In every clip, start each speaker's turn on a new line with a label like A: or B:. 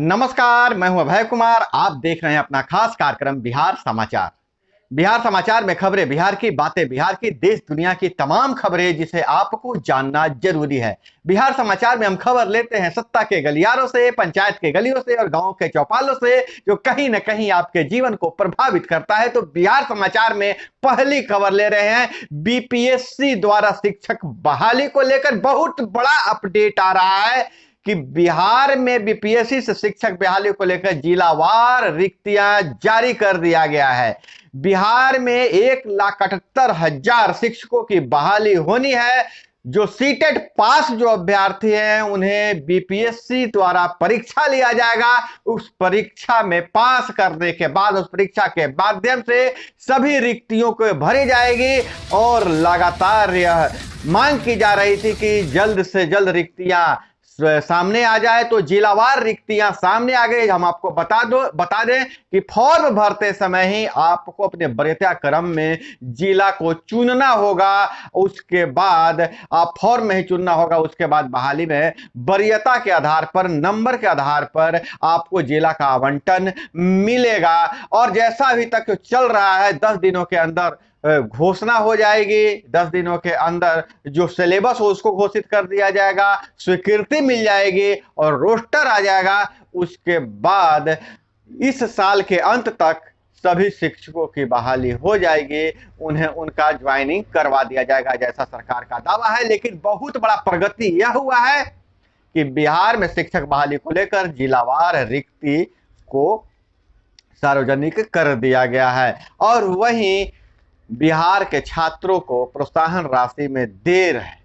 A: नमस्कार, मैं हूं अभय कुमार। आप देख रहे हैं अपना खास कार्यक्रम बिहार समाचार। बिहार समाचार में खबरें, बिहार की बातें, बिहार की देश दुनिया की तमाम खबरें जिसे आपको जानना जरूरी है। बिहार समाचार में हम खबर लेते हैं सत्ता के गलियारों से, पंचायत के गलियों से और गांव के चौपालों से, जो कहीं ना कहीं आपके जीवन को प्रभावित करता है। तो बिहार समाचार में पहली खबर ले रहे हैं, बीपीएससी द्वारा शिक्षक बहाली को लेकर बहुत बड़ा अपडेट आ रहा है कि बिहार में बीपीएससी से शिक्षक बहाली को लेकर जिलावार रिक्तियां जारी कर दिया गया है। बिहार में 1,78,000 शिक्षकों की बहाली होनी है। जो सीटेट पास जो अभ्यर्थी हैं उन्हें बीपीएससी द्वारा परीक्षा लिया जाएगा। उस परीक्षा में पास करने के बाद, उस परीक्षा के माध्यम से सभी रिक्तियों को भरी जाएगी। और लगातार यह मांग की जा रही थी कि जल्द से जल्द रिक्तियां सामने आ जाए, तो जिलावार रिक्तियां सामने आ गई। हम आपको बता दें कि फॉर्म भरते समय ही आपको अपने वरीयता क्रम में जिला को चुनना होगा। उसके बाद आप फॉर्म में ही चुनना होगा। उसके बाद बहाली में वरीयता के आधार पर, नंबर के आधार पर आपको जिला का आवंटन मिलेगा। और जैसा अभी तक चल रहा है, 10 दिनों के अंदर घोषणा हो जाएगी। 10 दिनों के अंदर जो सिलेबस हो उसको घोषित कर दिया जाएगा, स्वीकृति मिल जाएगी और रोस्टर आ जाएगा। उसके बाद इस साल के अंत तक सभी शिक्षकों की बहाली हो जाएगी, उन्हें उनका ज्वाइनिंग करवा दिया जाएगा, जैसा सरकार का दावा है। लेकिन बहुत बड़ा प्रगति यह हुआ है कि बिहार में शिक्षक बहाली को लेकर जिलावार रिक्ति को सार्वजनिक कर दिया गया है। और वहीं बिहार के छात्रों को प्रोत्साहन राशि में देर है।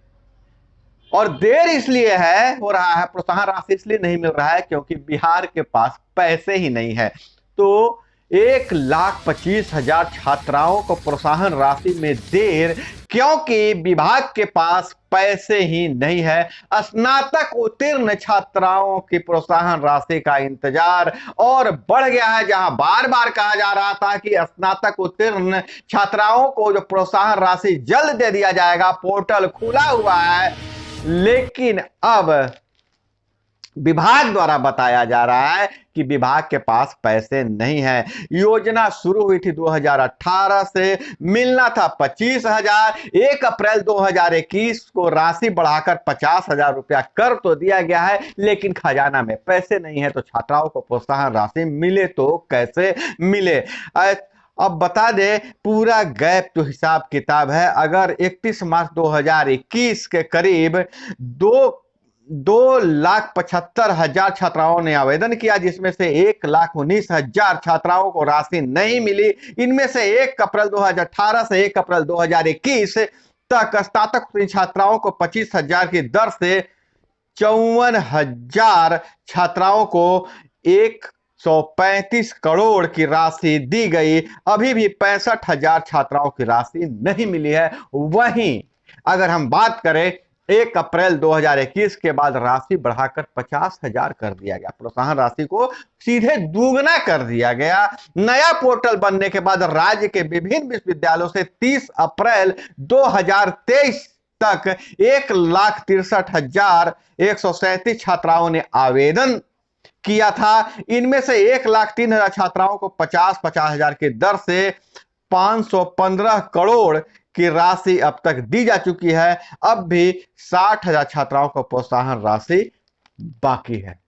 A: और देर इसलिए हो रहा है, प्रोत्साहन राशि इसलिए नहीं मिल रहा है क्योंकि बिहार के पास पैसे ही नहीं है। तो 1,25,000 छात्राओं को प्रोत्साहन राशि में देर, क्योंकि विभाग के पास पैसे ही नहीं है। स्नातक उत्तीर्ण छात्राओं की प्रोत्साहन राशि का इंतजार और बढ़ गया है। जहां बार बार कहा जा रहा था कि स्नातक उत्तीर्ण छात्राओं को जो प्रोत्साहन राशि जल्द दे दिया जाएगा, पोर्टल खुला हुआ है, लेकिन अब विभाग द्वारा बताया जा रहा है कि विभाग के पास पैसे नहीं है। योजना शुरू हुई थी 2018 से, मिलना था 25,000। 1 अप्रैल 2021 को राशि बढ़ाकर 50,000 रुपया कर तो दिया गया है, लेकिन खजाना में पैसे नहीं है। तो छात्राओं को प्रोत्साहन राशि मिले तो कैसे मिले। अब बता दें पूरा गैप जो हिसाब किताब है, अगर 31 मार्च 2021 के करीब 2,75,000 छात्राओं ने आवेदन किया, जिसमें से 1,19,000 छात्राओं को राशि नहीं मिली। इनमें से 1 अप्रैल 2018 से 1 अप्रैल 2021 तक स्नातक छात्राओं को 25,000 की दर से 54,000 छात्राओं को 135 करोड़ की राशि दी गई। अभी भी 65,000 छात्राओं की राशि नहीं मिली है। वहीं अगर हम बात करें 1 अप्रैल 2021 के बाद राशि बढ़ाकर 50,000 कर दिया गया, प्रोत्साहन राशि को सीधे दुगना कर दिया गया। नया पोर्टल बनने के बाद राज्य के विभिन्न विश्वविद्यालयों से 30 अप्रैल 2023 तक 1,63,137 छात्राओं ने आवेदन किया था। इनमें से 1,03,000 छात्राओं को 50,000 की दर से 515 करोड़ की राशि अब तक दी जा चुकी है। अब भी 60,000 छात्राओं को प्रोत्साहन राशि बाकी है,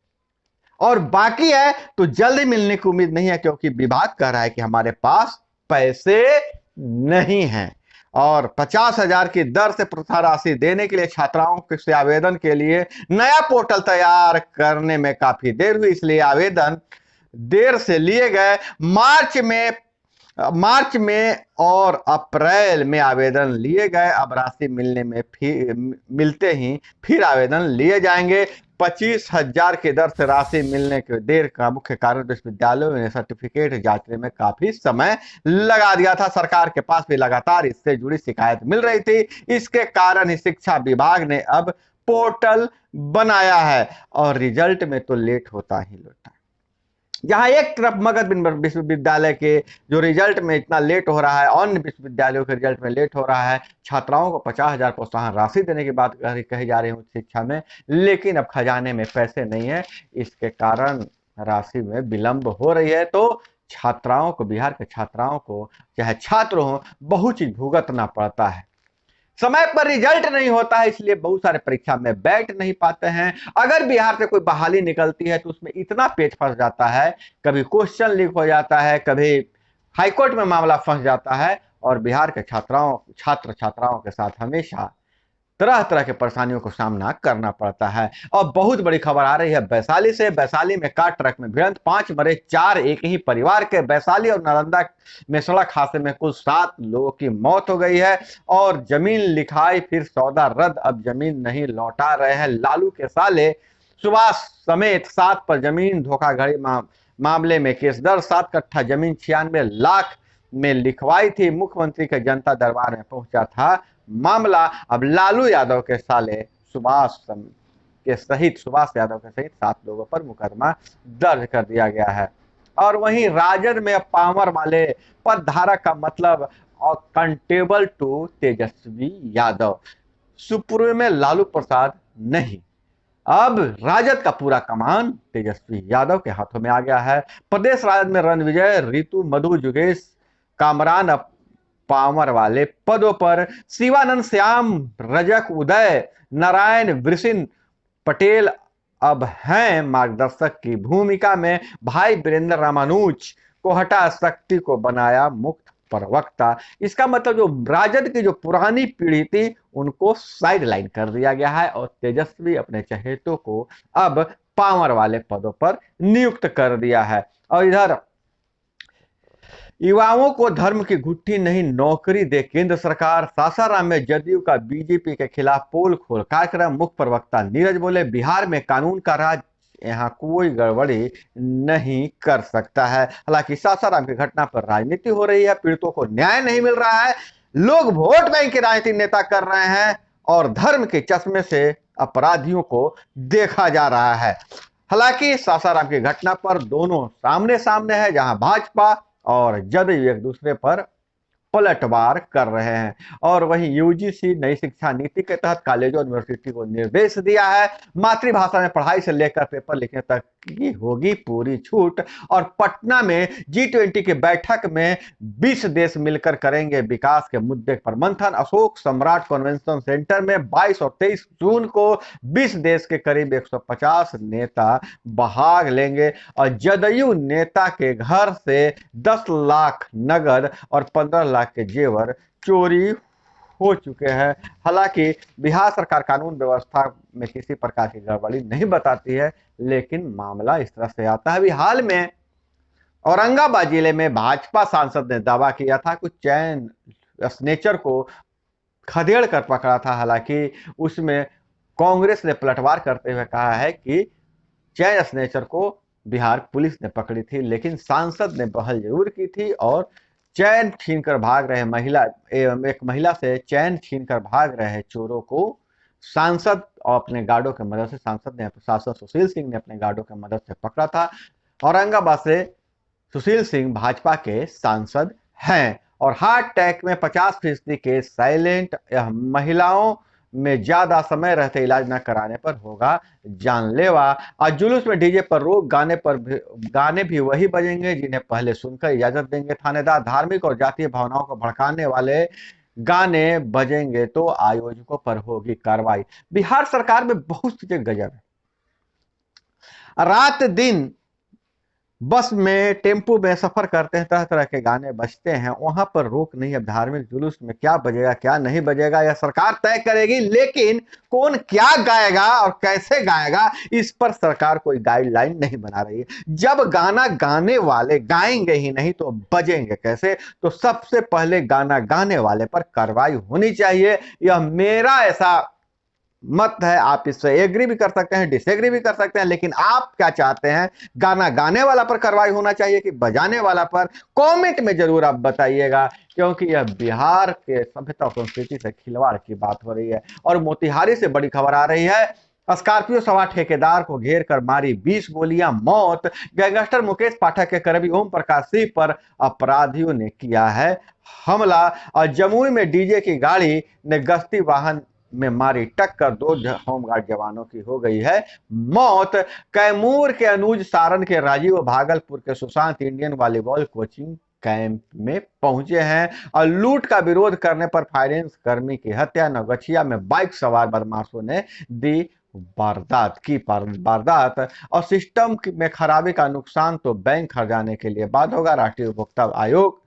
A: और बाकी है तो जल्दी मिलने की उम्मीद नहीं है, क्योंकि विभाग कह रहा है कि हमारे पास पैसे नहीं हैं। और 50,000 की दर से प्रोत्साहन राशि देने के लिए छात्राओं से आवेदन के लिए नया पोर्टल तैयार करने में काफी देर हुई, इसलिए आवेदन देर से लिए गए। मार्च में और अप्रैल में आवेदन लिए गए। अब राशि मिलते ही फिर आवेदन लिए जाएंगे। 25,000 की दर से राशि मिलने के देर का मुख्य कारण विश्वविद्यालयों में सर्टिफिकेट जांचने में काफी समय लगा दिया था। सरकार के पास भी लगातार इससे जुड़ी शिकायत मिल रही थी। इसके कारण ही शिक्षा विभाग ने अब पोर्टल बनाया है, और रिजल्ट में तो लेट होता ही होता है। जहां एक तरफ मगध विश्वविद्यालय के जो रिजल्ट में इतना लेट हो रहा है, अन्य विश्वविद्यालयों के रिजल्ट में लेट हो रहा है। छात्राओं को 50,000 प्रोत्साहन राशि देने की बात कही जा रही है उच्च शिक्षा में, लेकिन अब खजाने में पैसे नहीं है। इसके कारण राशि में विलंब हो रही है, तो छात्राओं को, बिहार के छात्राओं को, चाहे छात्र हो, बहुत चीज भुगतना पड़ता है। समय पर रिजल्ट नहीं होता है, इसलिए बहुत सारे परीक्षा में बैठ नहीं पाते हैं। अगर बिहार से कोई बहाली निकलती है तो उसमें इतना पेच फंस जाता है, कभी क्वेश्चन लीक हो जाता है, कभी हाईकोर्ट में मामला फंस जाता है, और बिहार के छात्र छात्राओं के साथ हमेशा तरह तरह के परेशानियों को सामना करना पड़ता है। और बहुत बड़ी खबर आ रही है वैशाली से। वैशाली में कार ट्रक में भिड़ंत, 5 मरे, 4 एक ही परिवार के। वैशाली और नालंदा में सड़क हादसे में कुल 7 लोगों की मौत हो गई है। और जमीन लिखाई फिर सौदा रद्द, अब जमीन नहीं लौटा रहे हैं। लालू के साले सुभाष समेत 7 पर जमीन धोखाधड़ी मामले में केस दर्ज। 7 कट्ठा जमीन 96 लाख में लिखवाई थी। मुख्यमंत्री के जनता दरबार में पहुंचा था मामला। अब लालू यादव के साले सुभाष यादव के सहित 7 लोगों पर मुकदमा दर्ज कर दिया गया है। और वहीं राजद में पावर वाले पद धारक का मतलब accountable to Tejashwi Yadav. Supreme में लालू प्रसाद नहीं, अब राजद का पूरा कमान तेजस्वी यादव के हाथों में आ गया है। प्रदेश राजद में रणविजय, रितु, मधु, जुगेश, कामरान अब पावर वाले पदों पर। शिवानंद, श्याम रजक, उदय नारायण, वृषिन पटेल अब हैं मार्गदर्शक की भूमिका में। भाई वीरेंद्र रामानुज को हटा शक्ति को बनाया मुख्य प्रवक्ता। इसका मतलब जो राजद की जो पुरानी पीढ़ी थी उनको साइड लाइन कर दिया गया है, और तेजस्वी अपने चहेतों को अब पावर वाले पदों पर नियुक्त कर दिया है। और इधर युवाओं को धर्म की गुत्थी नहीं, नौकरी दे केंद्र सरकार। सासाराम में जदयू का बीजेपी के खिलाफ पोल खोल कार्यक्रम। मुख्य प्रवक्ता नीरज बोले, बिहार में कानून का राज, यहाँ कोई गड़बड़ी नहीं कर सकता है। हालांकि सासाराम की घटना पर राजनीति हो रही है, पीड़ितों को न्याय नहीं मिल रहा है, लोग वोट बैंक के राजनीतिक नेता कर रहे हैं, और धर्म के चश्मे से अपराधियों को देखा जा रहा है। हालांकि सासाराम की घटना पर दोनों सामने सामने है, जहां भाजपा और जदयू एक दूसरे पर पलटवार कर रहे हैं। और वहीं यूजीसी नई शिक्षा नीति के तहत कॉलेजों और यूनिवर्सिटी को निर्देश दिया है, मातृभाषा में पढ़ाई से लेकर पेपर लिखने तक की होगी पूरी छूट। और पटना में G20 की बैठक में 20 देश मिलकर करेंगे विकास के मुद्दे पर मंथन। अशोक सम्राट कन्वेंशन सेंटर में 22 और 23 जून को 20 देश के करीब 150 नेता भाग लेंगे। और जदयू नेता के घर से 10 लाख नगद और 15 लाख के जेवर चोरी हो चुके हैं। हालांकि बिहार सरकार कानून व्यवस्था में किसी प्रकार की गड़बड़ी नहीं बताती है, लेकिन मामला इस तरह से आता है। अभी हाल में औरंगाबाद जिले में भाजपा सांसद ने दावा किया था कुछ चैन स्नेचर को खदेड़ कर पकड़ा था। हालांकि उसमें कांग्रेस ने पलटवार करते हुए कहा है कि चैन स्नेचर को बिहार पुलिस ने पकड़ी थी, लेकिन सांसद ने पहल जरूर की थी और चैन छीनकर भाग रहे एक महिला से चैन छीनकर भाग रहे चोरों को सांसद और अपने गार्डों की मदद से, सांसद सुशील सिंह ने अपने गार्डों की मदद से पकड़ा था। औरंगाबाद से सुशील सिंह भाजपा के सांसद हैं। और हार्ट अटैक में 50% केस साइलेंट, महिलाओं में ज्यादा समय रहते इलाज न कराने पर होगा जानलेवा। आज जुलूस में डीजे पर रोक, गाने भी वही बजेंगे जिन्हें पहले सुनकर इजाजत देंगे थानेदार। धार्मिक और जातीय भावनाओं को भड़काने वाले गाने बजेंगे तो आयोजकों पर होगी कार्रवाई। बिहार सरकार में बहुत चीजें गजब है। रात दिन बस में, टेम्पो में सफर करते हैं, तरह तरह के गाने बजते हैं, वहां पर रोक नहीं। अब धार्मिक जुलूस में क्या बजेगा क्या नहीं बजेगा यह सरकार तय करेगी, लेकिन कौन क्या गाएगा और कैसे गाएगा इस पर सरकार कोई गाइडलाइन नहीं बना रही है। जब गाना गाने वाले गाएंगे ही नहीं तो बजेंगे कैसे? तो सबसे पहले गाना गाने वाले पर कार्रवाई होनी चाहिए। यह मेरा ऐसा मत है, आप इससे एग्री भी कर सकते हैं, डिसएग्री भी कर सकते हैं, लेकिन आप क्या चाहते हैं? गाना गाने वाला पर कार्रवाई होना चाहिए कि बजाने वाला पर? कमेंट में जरूर आप बताइएगा, क्योंकि यह बिहार के सभ्यता और संस्कृति से खिलवाड़ की बात हो रही है। और मोतिहारी से बड़ी खबर आ रही है, स्कॉर्पियो सवार ठेकेदार को घेर कर मारी 20 गोलियां, मौत। गैंगस्टर मुकेश पाठक के करीबी ओम प्रकाश सिंह पर अपराधियों ने किया है हमला। और जमुई में डीजे की गाड़ी ने गश्ती वाहन में मारी टक्कर, 2 होमगार्ड जवानों की हो गई है मौत। कैमूर के अनुज, सारण के राजीव, भागलपुर के Sushant Indian volleyball coaching camp में पहुंचे हैं और लूट का विरोध करने पर फाइनेंस कर्मी की हत्या। नवगछिया में बाइक सवार बदमाशों ने दी वारदात। और सिस्टम में खराबी का नुकसान तो बैंक खर्चाने के लिए बाद होगा। राष्ट्रीय उपभोक्ता आयोग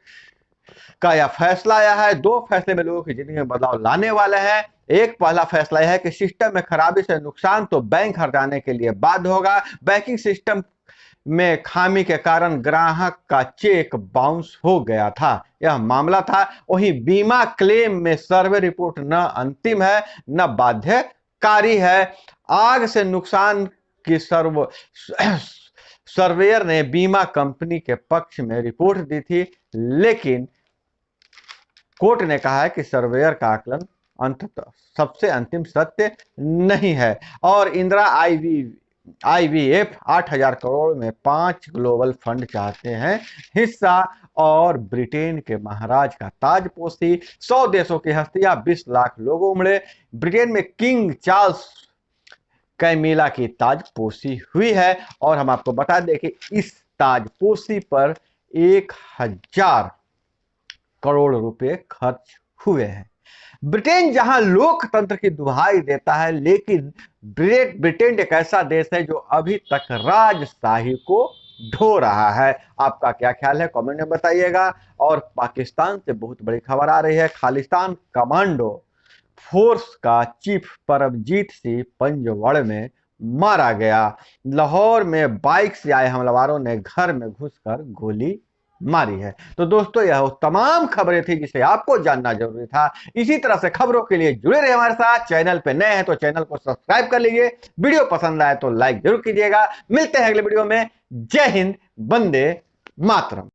A: का यह फैसला आया है। 2 फैसले में लोगों की जिंदगी में बदलाव लाने वाले हैं। एक पहला फैसला यह है कि सिस्टम में खराबी से नुकसान तो बैंक हटाने के लिए बाध्य होगा। बैंकिंग सिस्टम में खामी के कारण ग्राहक का चेक बाउंस हो गया था, यह मामला था। वही बीमा क्लेम में सर्वे रिपोर्ट न अंतिम है न बाध्यकारी है। आग से नुकसान की सर्वेयर ने बीमा कंपनी के पक्ष में रिपोर्ट दी थी, लेकिन कोर्ट ने कहा है कि सर्वेयर का आकलन अंततः सबसे अंतिम सत्य नहीं है। और इंदिरा IVF 8,000 करोड़ में 5 ग्लोबल फंड चाहते हैं हिस्सा। और ब्रिटेन के महाराज का ताजपोशी, 100 देशों की हस्तियां, 20 लाख लोग उमड़े। ब्रिटेन में किंग चार्ल्स कैमिला की ताजपोशी हुई है और हम आपको बता दें कि इस ताजपोशी पर 1,000 करोड़ रुपए खर्च हुए हैं। ब्रिटेन जहां लोकतंत्र की दुहाई देता है, लेकिन ब्रिटेन एक ऐसा देश है जो अभी तक राजशाही को ढो रहा है। आपका क्या ख्याल है, कमेंट में बताइएगा। और पाकिस्तान से बहुत बड़ी खबर आ रही है। खालिस्तान कमांडो फोर्स का चीफ परमजीत सिंह पंजवड़ में मारा गया। लाहौर में बाइक से आए हमलावरों ने घर में घुसकर गोली मारी है। तो दोस्तों, यह वो तमाम खबरें थी जिसे आपको जानना जरूरी था। इसी तरह से खबरों के लिए जुड़े रहे हमारे साथ। चैनल पे नए हैं तो चैनल को सब्सक्राइब कर लीजिए। वीडियो पसंद आए तो लाइक जरूर कीजिएगा। मिलते हैं अगले वीडियो में। जय हिंद, वंदे मातरम।